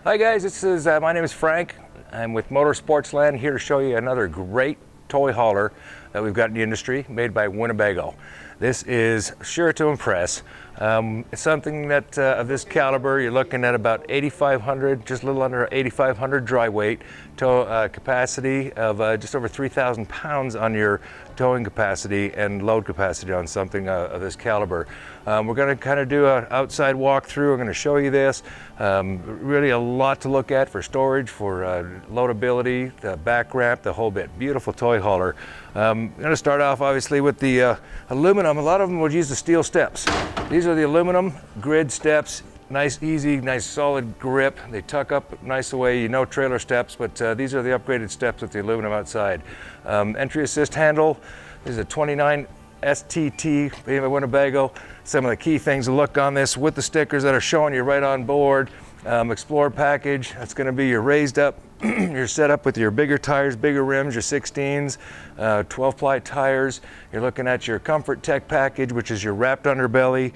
Hi guys, my name is Frank. I'm with Sportsland, here to show you another great toy hauler that we've got in the industry, made by Winnebago. This is sure to impress. It's something that of this caliber, you're looking at about 8,500, just a little under 8,500 dry weight, tow capacity of just over 3,000 pounds on your towing capacity and load capacity on something of this caliber. We're going to kind of do an outside walkthrough. We're going to show you this. Really a lot to look at for storage, for loadability, the back ramp, the whole bit. Beautiful toy hauler. I'm going to start off obviously with the aluminum. A lot of them would use the steel steps. These are the aluminum grid steps. Nice, easy, nice solid grip. They tuck up nice away. You know, trailer steps, but these are the upgraded steps with the aluminum outside. Entry assist handle. This is a 29STT by Winnebago. Some of the key things to look on this with the stickers that are showing you right on board. Explorer package. That's going to be your raised up. You're set up with your bigger tires, bigger rims, your 16s, 12-ply tires. You're looking at your Comfort Tech package, which is your wrapped underbelly,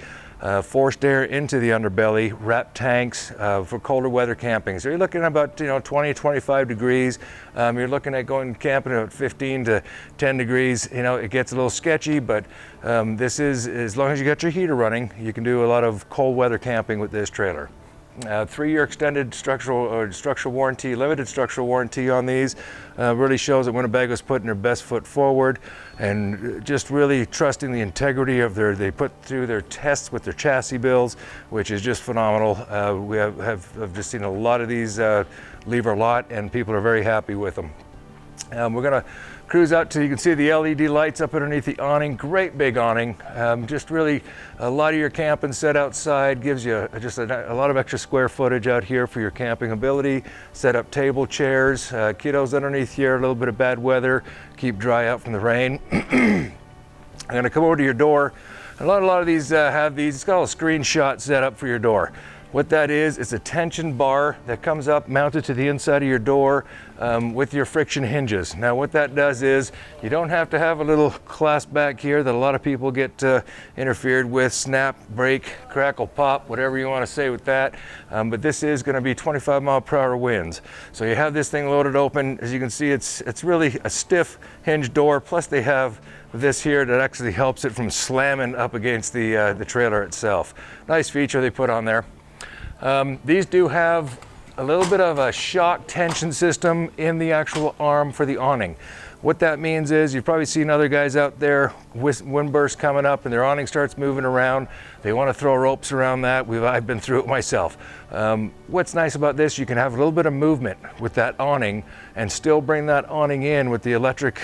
forced air into the underbelly, wrapped tanks for colder weather camping. So you're looking at about 20, 25 degrees. You're looking at going camping at 15 to 10 degrees. It gets a little sketchy, but this is, as long as you got your heater running, you can do a lot of cold weather camping with this trailer. 3-year extended structural warranty, limited structural warranty on these. Really shows that Winnebago's putting their best foot forward and just really trusting the integrity of they put through their tests with their chassis builds, which is just phenomenal. We have just seen a lot of these leave our lot, and people are very happy with them. We're gonna cruise out till you can see the LED lights up underneath the awning. Great big awning. Just really a lot of your camping set outside, gives you just a lot of extra square footage out here for your camping ability. Set up table chairs, kiddos underneath here, a little bit of bad weather, keep dry out from the rain. I'm gonna come over to your door. A lot of these have these. It's got a little screenshot set up for your door. What that is, it's a tension bar that comes up mounted to the inside of your door with your friction hinges. Now what that does is, you don't have to have a little clasp back here that a lot of people get interfered with, snap, break, crackle, pop, whatever you want to say with that. But this is going to be 25-mile-per-hour winds. So you have this thing loaded open. As you can see, it's really a stiff hinge door, plus they have this here that actually helps it from slamming up against the trailer itself. Nice feature they put on there. These do have a little bit of a shock tension system in the actual arm for the awning. What that means is, you've probably seen other guys out there with wind bursts coming up and their awning starts moving around. They want to throw ropes around that. I've been through it myself. What's nice about this, you can have a little bit of movement with that awning and still bring that awning in with the electric,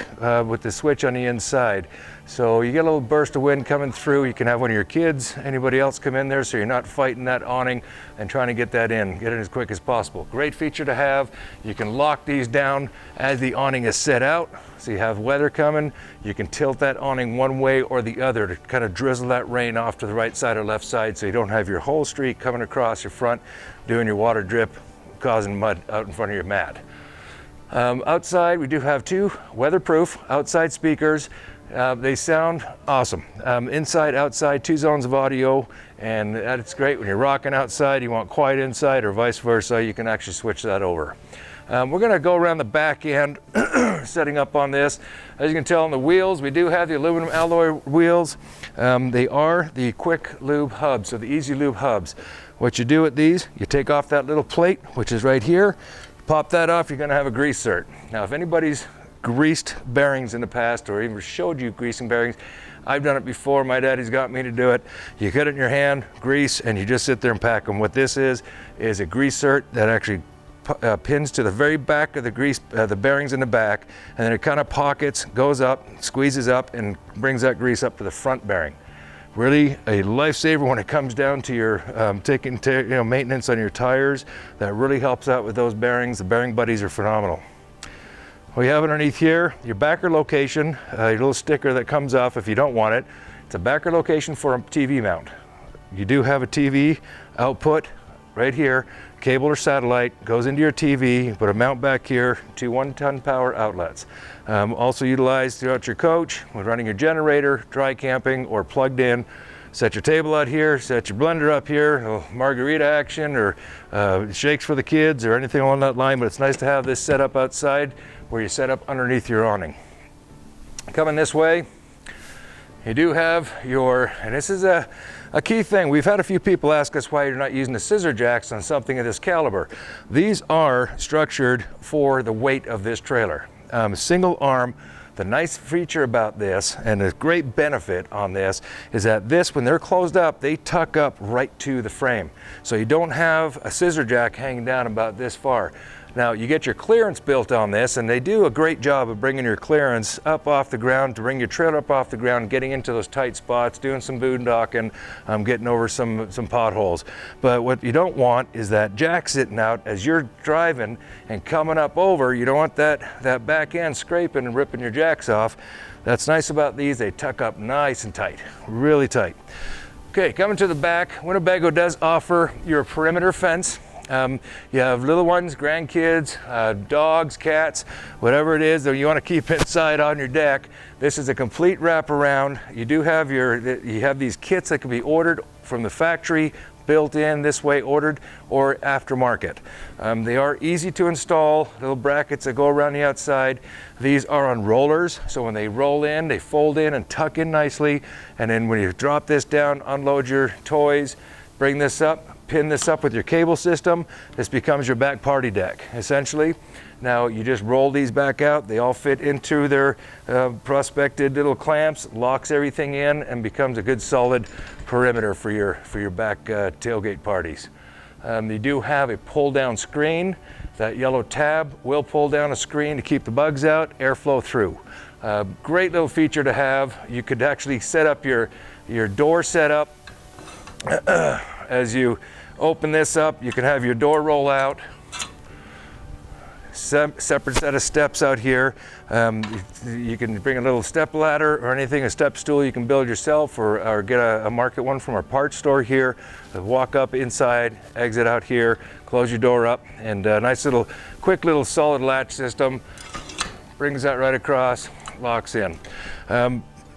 with the switch on the inside. So you get a little burst of wind coming through. You can have one of your kids, anybody else come in there, so you're not fighting that awning and trying to get that in. Get it as quick as possible. Great feature to have. You can lock these down as the awning is set out. So you have weather coming, you can tilt that awning one way or the other to kind of drizzle that rain off to the right side or left side, so you don't have your whole street coming across your front doing your water drip, causing mud out in front of your mat. Outside, we do have 2 weatherproof outside speakers. They sound awesome. Inside, outside, 2 zones of audio, and it's great when you're rocking outside, you want quiet inside, or vice versa. You can actually switch that over. We're going to go around the back end setting up on this. As you can tell on the wheels, we do have the aluminum alloy wheels. They are the quick lube hubs, so the easy lube hubs. What you do with these, you take off that little plate, which is right here, pop that off, you're going to have a grease cert. Now if anybody's greased bearings in the past, or even showed you greasing bearings, I've done it before. My daddy's got me to do it. You get it in your hand, grease, and you just sit there and pack them. What this is a grease cert that actually pins to the very back of the grease, the bearings in the back, and then it kind of pockets, goes up, squeezes up, and brings that grease up to the front bearing. Really a lifesaver when it comes down to your maintenance on your tires. That really helps out with those bearings. The bearing buddies are phenomenal. We have underneath here your backer location, your little sticker that comes off if you don't want it. It's a backer location for a TV mount. You do have a TV output right here, cable or satellite, goes into your TV. You put a mount back here, 2 1-ton power outlets. Also utilized throughout your coach when running your generator, dry camping, or plugged in. set your table out here, set your blender up here, a little margarita action, or shakes for the kids or anything along that line. But it's nice to have this set up outside where you set up underneath your awning. Coming this way, you do have your, and this is a key thing. We've had a few people ask us why you're not using the Scissor Jacks on something of this caliber. These are structured for the weight of this trailer. Single arm. The nice feature about this, and a great benefit on this, is that this, when they're closed up, they tuck up right to the frame. So you don't have a scissor jack hanging down about this far. Now you get your clearance built on this, and they do a great job of bringing your clearance up off the ground to bring your trailer up off the ground, getting into those tight spots, doing some boondocking, getting over some potholes. But what you don't want is that jack sitting out as you're driving and coming up over. You don't want that back end scraping and ripping your jacks off. That's nice about these. They tuck up nice and tight, really tight. Okay, coming to the back, Winnebago does offer your perimeter fence. You have little ones, grandkids, dogs, cats, whatever it is that you want to keep inside on your deck. This is a complete wraparound. You do have these kits that can be ordered from the factory, built in this way, ordered, or aftermarket. They are easy to install, little brackets that go around the outside. These are on rollers, so when they roll in, they fold in and tuck in nicely. And then when you drop this down, unload your toys, bring this up, pin this up with your cable system, this becomes your back party deck, essentially. Now you just roll these back out, they all fit into their prospected little clamps, locks everything in, and becomes a good solid perimeter for your back tailgate parties. You do have a pull down screen. That yellow tab will pull down a screen to keep the bugs out, airflow through. Great little feature to have. You could actually set up your door setup. As you open this up, you can have your door roll out. Separate set of steps out here. You can bring a little step ladder or anything, a step stool you can build yourself, or get a market one from our parts store here. Walk up inside, exit out here, close your door up, and a nice little, quick little solid latch system. Brings that right across, locks in.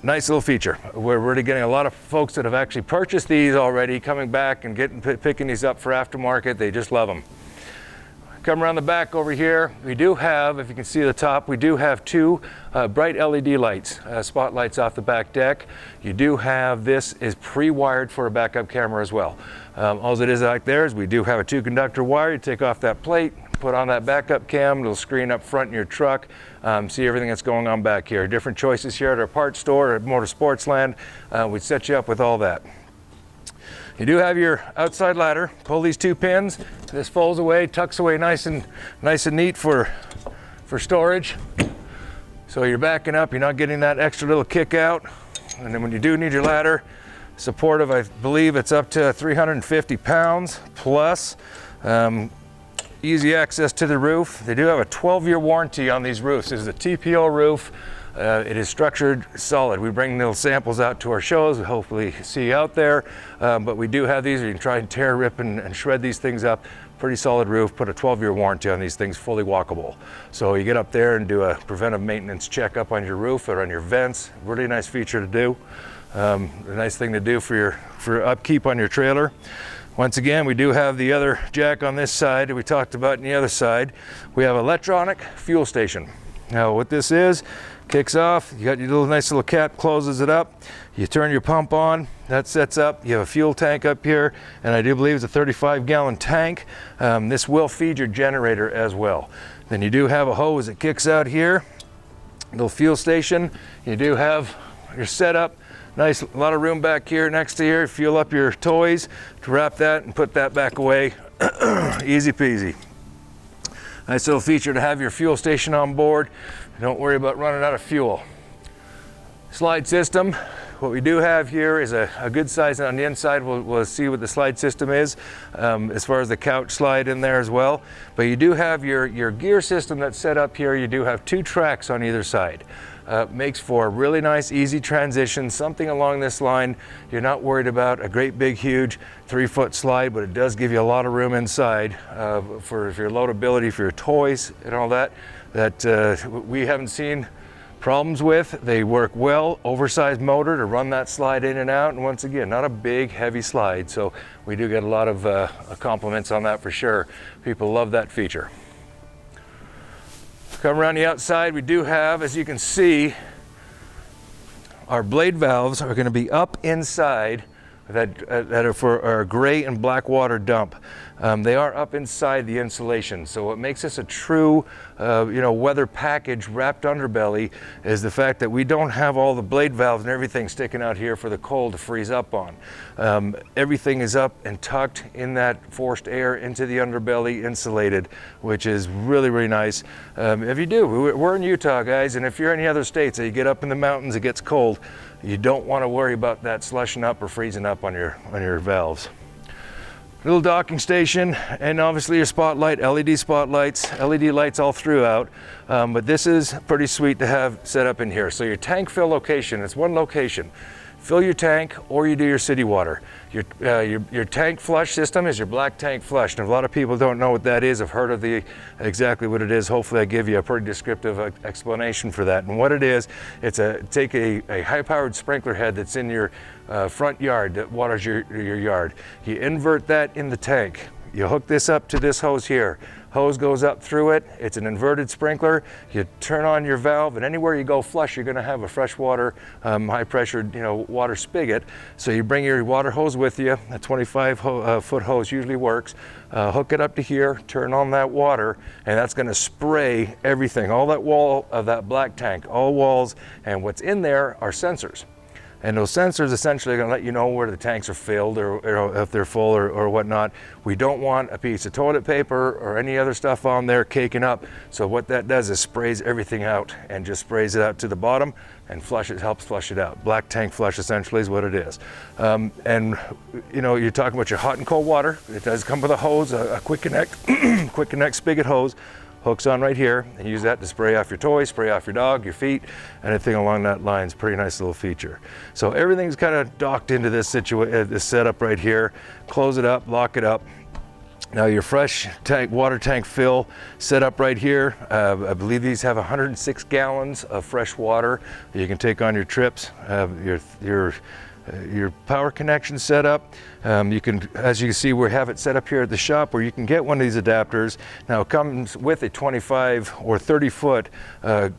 Nice little feature. We're really getting a lot of folks that have actually purchased these already, coming back and picking these up for aftermarket. They just love them. Come around the back over here. We do have, if you can see the top, we do have two bright LED lights, spotlights off the back deck. You do have, this is pre-wired for a backup camera as well. All it is like there is we do have a 2-conductor wire. You take off that plate, put on that backup cam, little screen up front in your truck, see everything that's going on back here. Different choices here at our parts store, at Motor Sportsland. We set you up with all that. You do have your outside ladder. Pull these 2 pins. This folds away, tucks away nice and neat for storage. So you're backing up, you're not getting that extra little kick out. And then when you do need your ladder, supportive, I believe it's up to 350 pounds plus. Easy access to the roof. They do have a 12-year warranty on these roofs. This is a TPO roof. It is structured solid. We bring little samples out to our shows, we hopefully see you out there. But we do have these. You can try and tear, rip, and shred these things up. Pretty solid roof. Put a 12-year warranty on these things, fully walkable. So you get up there and do a preventive maintenance checkup on your roof or on your vents. Really nice feature to do. A nice thing to do for upkeep on your trailer. Once again, we do have the other jack on this side that we talked about on the other side. We have electronic fuel station. Now what this is, kicks off, you got your little nice little cap, closes it up, you turn your pump on, that sets up, you have a fuel tank up here, and I do believe it's a 35-gallon tank. This will feed your generator as well. Then you do have a hose that kicks out here, little fuel station. You do have your setup. Nice, a lot of room back here next to here. Fuel up your toys to wrap that and put that back away. Easy peasy. Nice little feature to have your fuel station on board. Don't worry about running out of fuel. Slide system. What we do have here is a good size on the inside. We'll see what the slide system is as far as the couch slide in there as well. But you do have your gear system that's set up here. You do have 2 tracks on either side. Makes for a really nice, easy transition, something along this line. You're not worried about a great big, huge 3-foot slide, but it does give you a lot of room inside for your loadability, for your toys and all that, we haven't seen Problems with, they work well, oversized motor to run that slide in and out, and once again, not a big, heavy slide, so we do get a lot of compliments on that for sure. People love that feature. Come around the outside, we do have, as you can see, our blade valves are going to be up inside that are for our gray and black water dump. They are up inside the insulation, so what makes this a true weather package wrapped underbelly is the fact that we don't have all the blade valves and everything sticking out here for the cold to freeze up on. Everything is up and tucked in that forced air into the underbelly, insulated, which is really, really nice. If you do, we're in Utah, guys, and if you're in any other states, you get up in the mountains, it gets cold, you don't want to worry about that slushing up or freezing up on your valves. Little docking station, and obviously your spotlight, LED spotlights, LED lights all throughout. But this is pretty sweet to have set up in here. So your tank fill location, it's one location. Fill your tank or you do your city water. Your tank flush system is your black tank flush. And if a lot of people don't know what that is, I've heard of exactly what it is. Hopefully I give you a pretty descriptive explanation for that. And what it is, it's take a high-powered sprinkler head that's in your front yard that waters your yard. You invert that in the tank. You hook this up to this hose here. Hose goes up through it. It's an inverted sprinkler. You turn on your valve, and anywhere you go flush, you're going to have a freshwater, high-pressure, water spigot. So you bring your water hose with you. A 25-foot hose usually works. Hook it up to here. Turn on that water, and that's going to spray everything. All that wall of that black tank, all walls, and what's in there are sensors. And those sensors essentially are going to let you know where the tanks are filled or if they're full or whatnot. We don't want a piece of toilet paper or any other stuff on there caking up. So what that does is sprays everything out and just sprays it out to the bottom and helps flush it out. Black tank flush essentially is what it is. And you're talking about your hot and cold water. It does come with a hose, a quick connect spigot hose. Hooks on right here, and use that to spray off your toys, spray off your dog, your feet, anything along that line. It's a pretty nice little feature. So everything's kind of docked into this setup right here. Close it up, lock it up. Now your fresh water tank fill set up right here. I believe these have 106 gallons of fresh water that you can take on your trips. Your power connection set up. You can, as you can see, we have it set up here at the shop where you can get one of these adapters. Now it comes with a 25 or 30 foot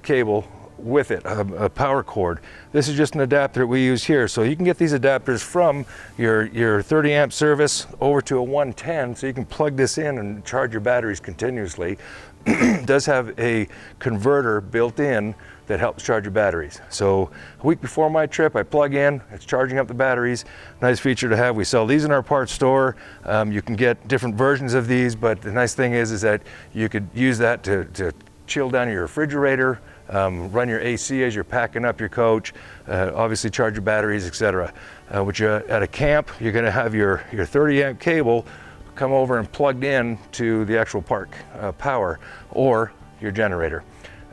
cable with it, a power cord. This is just an adapter that we use here. So you can get these adapters from your 30 amp service over to a 110, so you can plug this in and charge your batteries continuously. It does have a converter built in that helps charge your batteries. So a week before my trip, I plug in, it's charging up the batteries. Nice feature to have. We sell these in our parts store. You can get different versions of these, but the nice thing is that you could use that to chill down your refrigerator, run your AC as you're packing up your coach, obviously charge your batteries, etc. When you're at a camp, you're gonna have your 30 amp cable come over and plugged in to the actual park power or your generator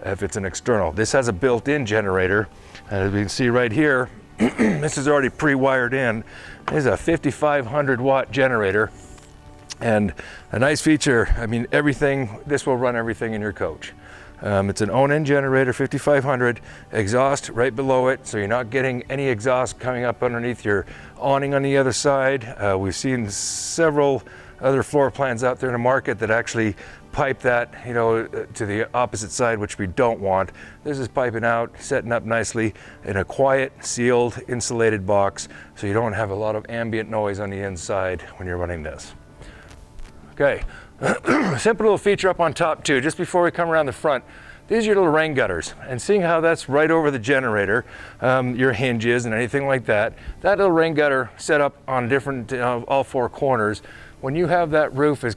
if it's an external. This has a built-in generator, and as we can see right here, this is already pre-wired in. This is a 5,500 watt generator, and a nice feature, this will run everything in your coach. It's an own-in generator, 5,500, exhaust right below it, so you're not getting any exhaust coming up underneath your awning on the other side. We've seen several other floor plans out there in the market that actually pipe that, to the opposite side, which we don't want. This is piping out, setting up nicely in a quiet, sealed, insulated box, so you don't have a lot of ambient noise on the inside when you're running this. Okay, simple little feature up on top too, just before we come around the front. These are your little rain gutters, and seeing how that's right over the generator, your hinges and anything like that, that little rain gutter set up on different, all four corners. When you have that roof is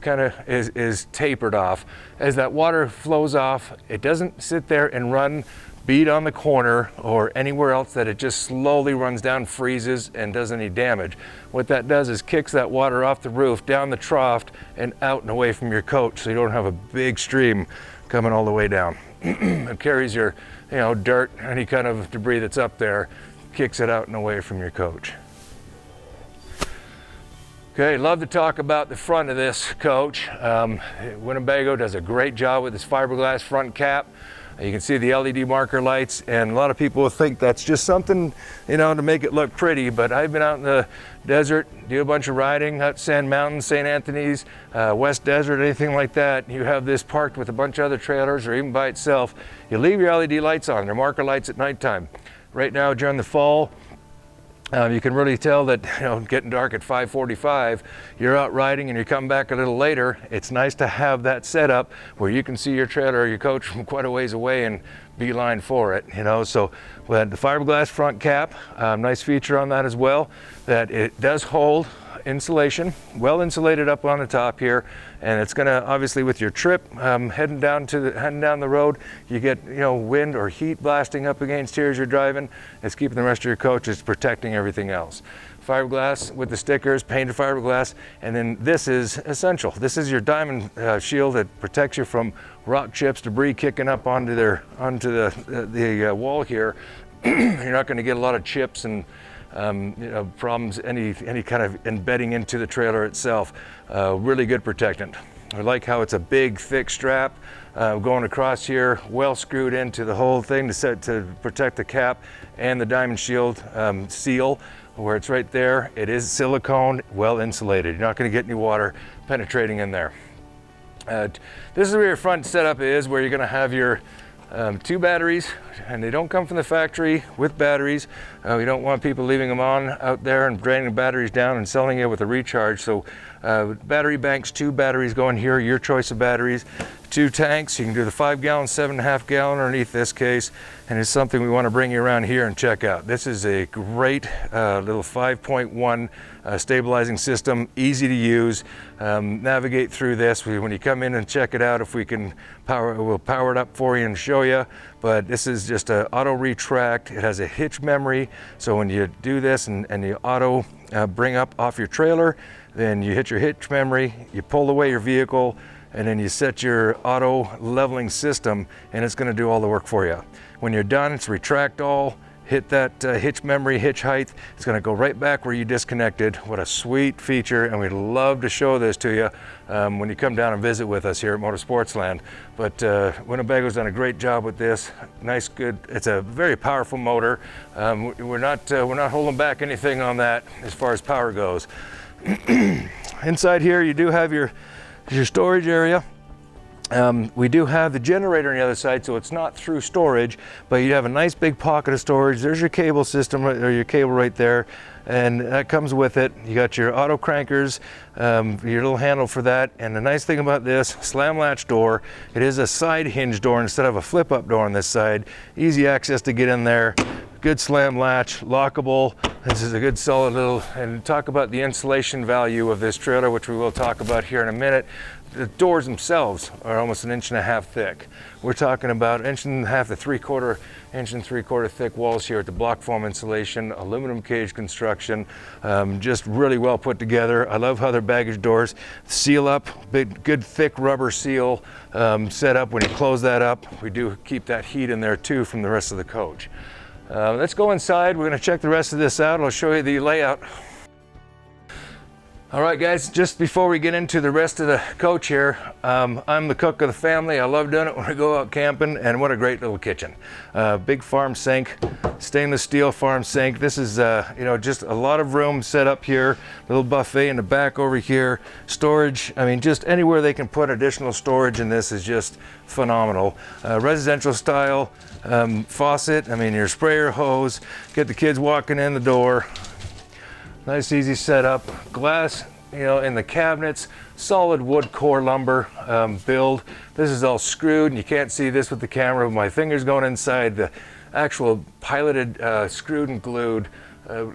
tapered off, as that water flows off, it doesn't sit there and beat on the corner or anywhere else, that it just slowly runs down, freezes, and does any damage. What that does is kicks that water off the roof, down the trough, and out and away from your coach, so you don't have a big stream coming all the way down. It carries your dirt, any kind of debris that's up there, kicks it out and away from your coach. Okay, love to talk about the front of this coach. Winnebago does a great job with this fiberglass front cap. You can see the LED marker lights, and a lot of people think that's just something, you know, to make it look pretty, but I've been out in the desert, do a bunch of riding out Sand Mountain, St. Anthony's, West Desert, anything like that. You have this parked with a bunch of other trailers or even by itself. You leave your LED lights on, they're marker lights at nighttime. Right now during the fall, you can really tell that, you know, getting dark at 5:45, you're out riding and you come back a little later. It's nice to have that setup where you can see your trailer or your coach from quite a ways away and beeline for it, you know. So we had the fiberglass front cap, nice feature on that as well, that it does hold insulation, well insulated up on the top here, and it's going to, obviously with your trip heading down the road, you get, you know, wind or heat blasting up against here as you're driving. It's keeping the rest of your coach, it's protecting everything else. Fiberglass with the stickers, painted fiberglass, and then this is essential. This is your diamond shield that protects you from rock chips, debris kicking up onto the wall here. You're not going to get a lot of chips and you know, problems, any kind of embedding into the trailer itself. Really good protectant. I like how it's a big, thick strap going across here, well screwed into the whole thing to protect the cap and the diamond shield seal, where it's right there. It is silicone, well insulated. You're not going to get any water penetrating in there. This is where your front setup is, where you're going to have your 2 batteries, and they don't come from the factory with batteries. We don't want people leaving them on out there and draining the batteries down and selling it with a recharge. So battery banks, 2 batteries going here, your choice of batteries. 2 tanks, you can do the 5-gallon, 7.5 gallon underneath this case, and it's something we want to bring you around here and check out. This is a great little 5.1 stabilizing system, easy to use. Navigate through this when you come in and check it out. If we can we'll power it up for you and show you. But this is just an auto retract. It has a hitch memory, so when you do this and you auto bring up off your trailer, then you hit your hitch memory, you pull away your vehicle, and then you set your auto leveling system, and it's going to do all the work for you. When you're done, it's retract all, hit that hitch memory, hitch height. It's going to go right back where you disconnected. What a sweet feature, and we'd love to show this to you when you come down and visit with us here at Sportsland. But Winnebago's done a great job with this. Nice, good. It's a very powerful motor. We're not holding back anything on that as far as power goes. Inside here, you do have your storage area. We do have the generator on the other side, so it's not through storage, but you have a nice big pocket of storage. There's your cable system, or your cable right there, and that comes with it. You got your auto crankers, your little handle for that, and the nice thing about this, slam latch door. It is a side hinge door instead of a flip up door on this side. Easy access to get in there. Good slam latch, lockable. This is a good solid little, and talk about the insulation value of this trailer, which we will talk about here in a minute. The doors themselves are almost 1.5 inches thick. We're talking about 1.5 inches to 3/4 inch and 3/4 thick walls here at the block foam insulation, aluminum cage construction, just really well put together. I love how their baggage doors seal up, big, good thick rubber seal set up. When you close that up, we do keep that heat in there too from the rest of the coach. Let's go inside. We're going to check the rest of this out. I'll show you the layout. All right, guys, just before we get into the rest of the coach here, I'm the cook of the family. I love doing it when we go out camping, and what a great little kitchen. Big farm sink, stainless steel farm sink. This is, you know, just a lot of room set up here. Little buffet in the back over here. Storage, I mean, just anywhere they can put additional storage in this is just phenomenal. Residential style faucet, I mean, your sprayer hose, get the kids walking in the door. Nice, easy setup. Glass, you know, in the cabinets, solid wood core lumber build. This is all screwed, and you can't see this with the camera. My finger's going inside the actual piloted, screwed and glued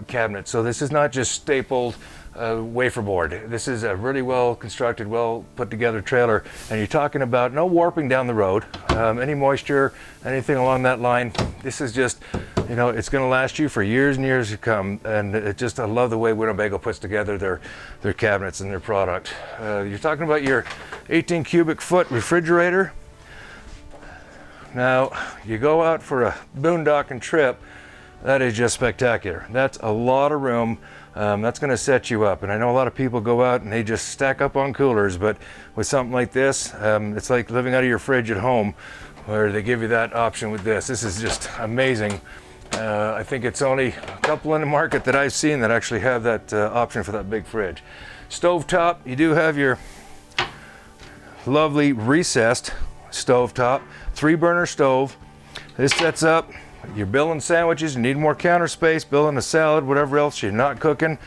cabinet. So this is not just stapled wafer board. This is a really well constructed, well put together trailer, and you're talking about no warping down the road, any moisture, anything along that line. This is just, you know, it's going to last you for years and years to come, and it just, I love the way Winnebago puts together their cabinets and their product. You're talking about your 18 cubic foot refrigerator. Now, you go out for a boondocking trip, that is just spectacular. That's a lot of room. That's going to set you up. And I know a lot of people go out and they just stack up on coolers, but with something like this, it's like living out of your fridge at home. where they give you that option with this. This is just amazing. I think it's only a couple in the market that I've seen that actually have that option for that big fridge. Stovetop, you do have your lovely recessed stovetop, 3-burner stove. This sets up, you're building sandwiches, you need more counter space, building a salad, whatever else you're not cooking.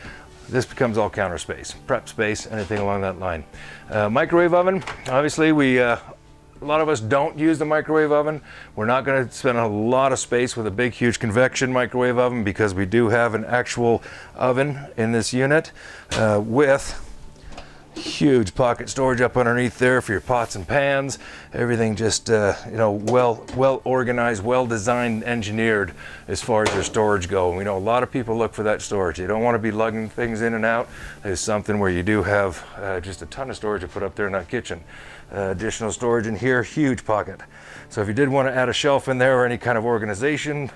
This becomes all counter space, prep space, anything along that line. Microwave oven, obviously a lot of us don't use the microwave oven. We're not going to spend a lot of space with a big, huge convection microwave oven because we do have an actual oven in this unit with huge pocket storage up underneath there for your pots and pans. Everything just well organized, well designed, engineered as far as your storage go. And we know a lot of people look for that storage. You don't want to be lugging things in and out. There's something where you do have just a ton of storage to put up there in that kitchen. Additional storage in here, huge pocket. So if you did want to add a shelf in there or any kind of organization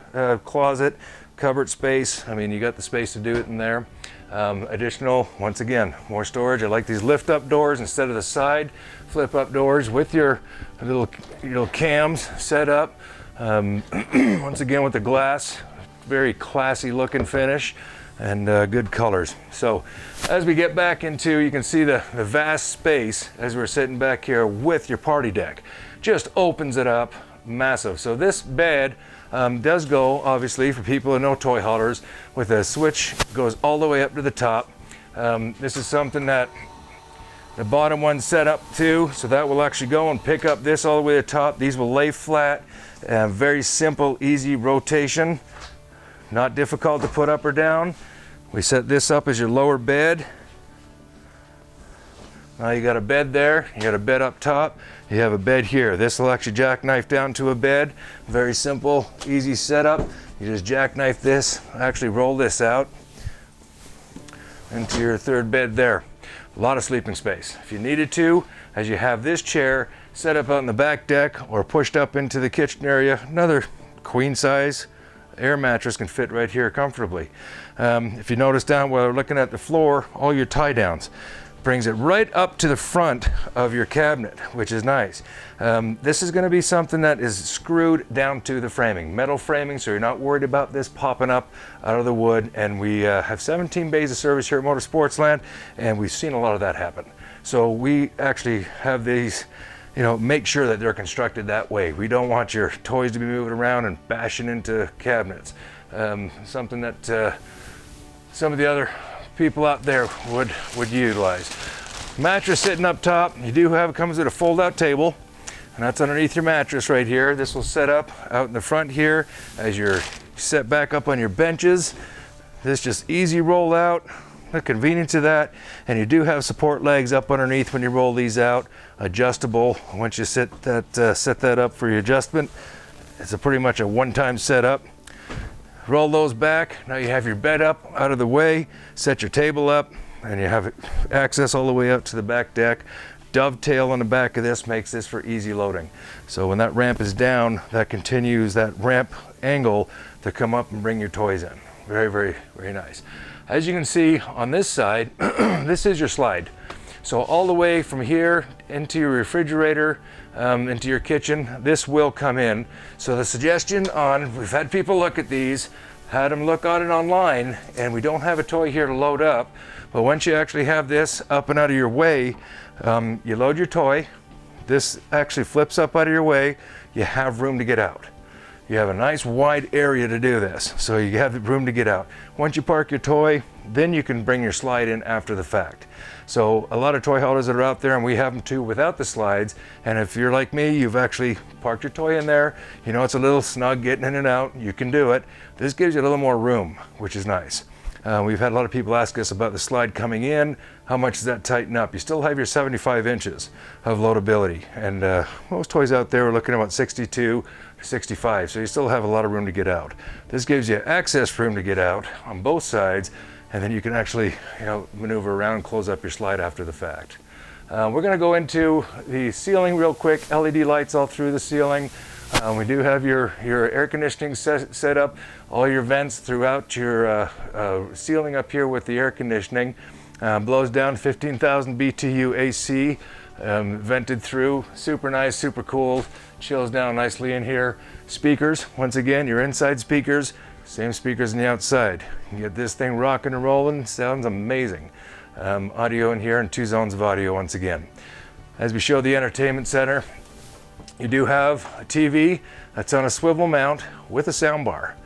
closet, cupboard space, I mean, you got the space to do it in there. Additional, once again, more storage. I like these lift up doors instead of the side flip up doors with your little cams set up. Once again with the glass, very classy looking finish and good colors. So as we get back into, you can see the vast space as we're sitting back here with your party deck. Just opens it up, massive. So this bed does go, obviously, for people who know toy haulers, with a switch, goes all the way up to the top. This is something that the bottom one's set up to, so that will actually go and pick up this all the way to the top. These will lay flat, very simple, easy rotation, not difficult to put up or down. We set this up as your lower bed. Now you got a bed there, you got a bed up top, you have a bed here. This will actually jackknife down to a bed. Very simple, easy setup. You just jackknife this, actually roll this out into your third bed there. A lot of sleeping space. If you needed to, as you have this chair set up out in the back deck or pushed up into the kitchen area, another queen size air mattress can fit right here comfortably. If you notice down while we're looking at the floor, all your tie downs. Brings it right up to the front of your cabinet, which is nice. This is going to be something that is screwed down to the framing, metal framing, so you're not worried about this popping up out of the wood. And we have 17 bays of service here at Sportsland, and we've seen a lot of that happen. So we actually have these, make sure that they're constructed that way. We don't want your toys to be moving around and bashing into cabinets. Something that some of the other people out there would utilize. Mattress sitting up top, you do have, it comes with a fold-out table, and that's underneath your mattress right here. This will set up out in the front here as you're set back up on your benches. This just easy roll out, the convenience of that, and you do have support legs up underneath when you roll these out, adjustable. Once you set that up for your adjustment, it's pretty much a one-time setup. Roll those back. Now you have your bed up out of the way, set your table up, and you have access all the way up to the back deck. Dovetail on the back of this makes this for easy loading. So when that ramp is down, that continues that ramp angle to come up and bring your toys in. Very, very, very nice. As you can see on this side, this is your slide. So all the way from here into your refrigerator, into your kitchen, this will come in. So the suggestion we've had people look at these, had them look on it online, and we don't have a toy here to load up, but once you actually have this up and out of your way, you load your toy, this actually flips up out of your way, you have room to get out. You have a nice wide area to do this, so you have the room to get out. Once you park your toy, then you can bring your slide in after the fact. So a lot of toy haulers that are out there, and we have them too without the slides, and if you're like me, you've actually parked your toy in there, it's a little snug getting in and out, you can do it. This gives you a little more room, which is nice. We've had a lot of people ask us about the slide coming in. How much does that tighten up? You still have your 75 inches of loadability, and most toys out there are looking at about 62, 65, so you still have a lot of room to get out. This gives you access room to get out on both sides, and then you can actually maneuver around and close up your slide after the fact. We're going to go into the ceiling real quick. LED lights all through the ceiling. We do have your air conditioning set up, all your vents throughout your ceiling up here with the air conditioning. Blows down 15,000 BTU AC. vented through, super nice, super cool, chills down nicely in here. Speakers, once again, your inside speakers, same speakers on the outside. You get this thing rocking and rolling, sounds amazing. Audio in here and 2 zones of audio once again. As we show the entertainment center, you do have a TV that's on a swivel mount with a sound bar.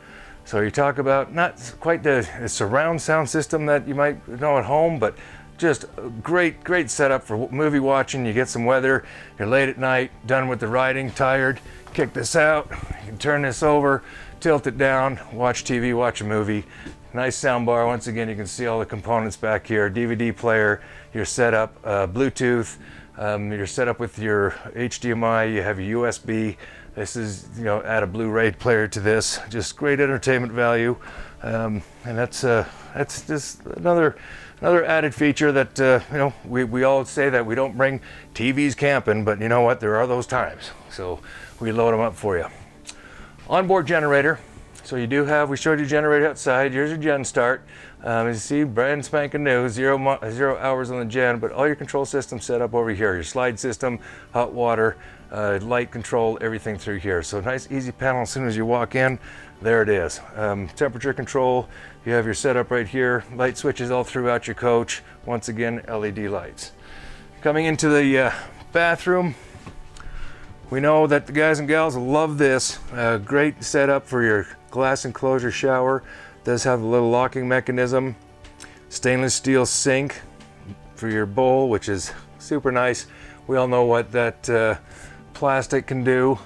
So you talk about not quite the surround sound system that you might know at home, but just a great setup for movie watching. You get some weather, you're late at night, done with the riding, tired, kick this out, you can turn this over, tilt it down, watch TV, watch a movie. Nice sound bar. Once again, you can see all the components back here. DVD player, your setup, Bluetooth, you're set up with your HDMI, you have your USB. This is, you know, add a Blu-ray player to this. Just great entertainment value, and that's just another added feature that you know, we all say that we don't bring TVs camping, but you know what? There are those times, so we load them up for you. Onboard generator. So you do have, we showed you generator outside. Here's your gen start. As you see, brand spanking new, 0 hours on the gen, but all your control systems set up over here. Your slide system, hot water, light control, everything through here. So nice, easy panel. As soon as you walk in, there it is. Temperature control, you have your setup right here. Light switches all throughout your coach. Once again, LED lights. Coming into the bathroom, we know that the guys and gals love this. Great setup for your glass enclosure shower. Does have a little locking mechanism. Stainless steel sink for your bowl, which is super nice. We all know what that plastic can do.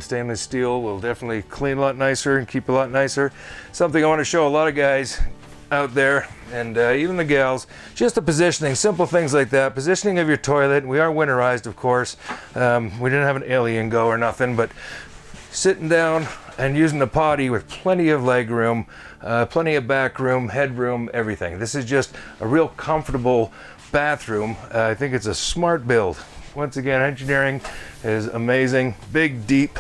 Stainless steel will definitely clean a lot nicer and keep a lot nicer. Something I want to show a lot of guys out there, and even the gals, just the positioning, simple things like that. Positioning of your toilet. We are winterized, of course. We didn't have an alien go or nothing, but sitting down and using the potty with plenty of leg room, plenty of back room, headroom, everything. This is just a real comfortable bathroom. I think it's a smart build. Once again, engineering is amazing. Big, deep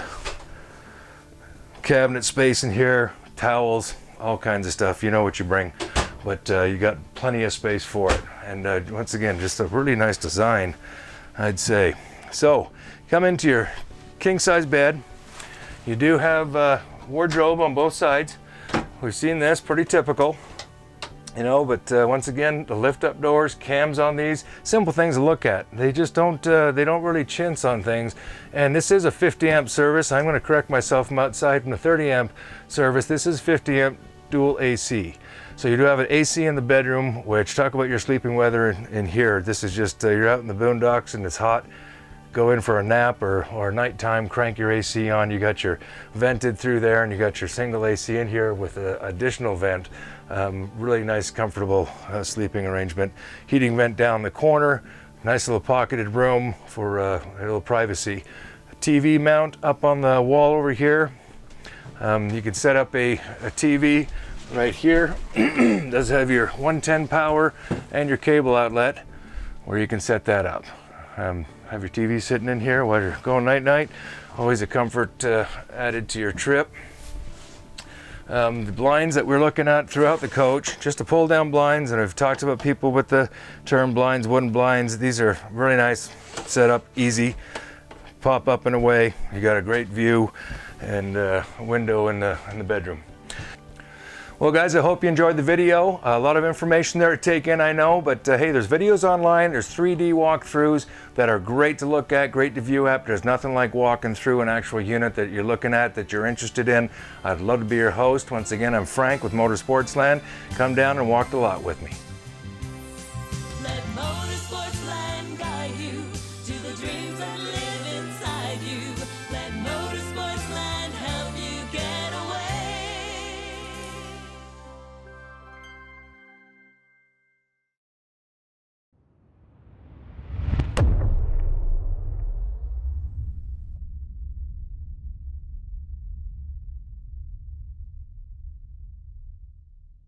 cabinet space in here, towels, all kinds of stuff. You know what you bring, but you got plenty of space for it. And once again, just a really nice design, I'd say. So come into your king size bed. You do have wardrobe on both sides. We've seen this, pretty typical, you know, but once again, the lift up doors, cams on these, simple things to look at. They just don't, they don't really chintz on things. And this is a 50 amp service. I'm going to correct myself from outside from the 30 amp service. This is 50 amp dual AC. So you do have an AC in the bedroom, which, talk about your sleeping weather in here. This is just, you're out in the boondocks and it's hot. Go in for a nap or nighttime, crank your AC on. You got your vented through there, and you got your single AC in here with an additional vent. Really nice, comfortable sleeping arrangement. Heating vent down the corner. Nice little pocketed room for a little privacy. TV mount up on the wall over here. You can set up a TV right here. Does have your 110 power and your cable outlet where you can set that up. Have your TV sitting in here while you're going night-night. Always a comfort added to your trip. The blinds that we're looking at throughout the coach, just to pull down blinds, and I've talked about people with the term blinds, wooden blinds. These are really nice, set up, easy, pop up and away. You got a great view and a window in the bedroom. Well guys, I hope you enjoyed the video. A lot of information there to take in, I know, but hey, there's videos online, there's 3D walkthroughs that are great to look at, great to view at. There's nothing like walking through an actual unit that you're looking at, that you're interested in. I'd love to be your host. Once again, I'm Frank with Sportsland. Come down and walk the lot with me. Let Sportsland guide you to the dreams that live.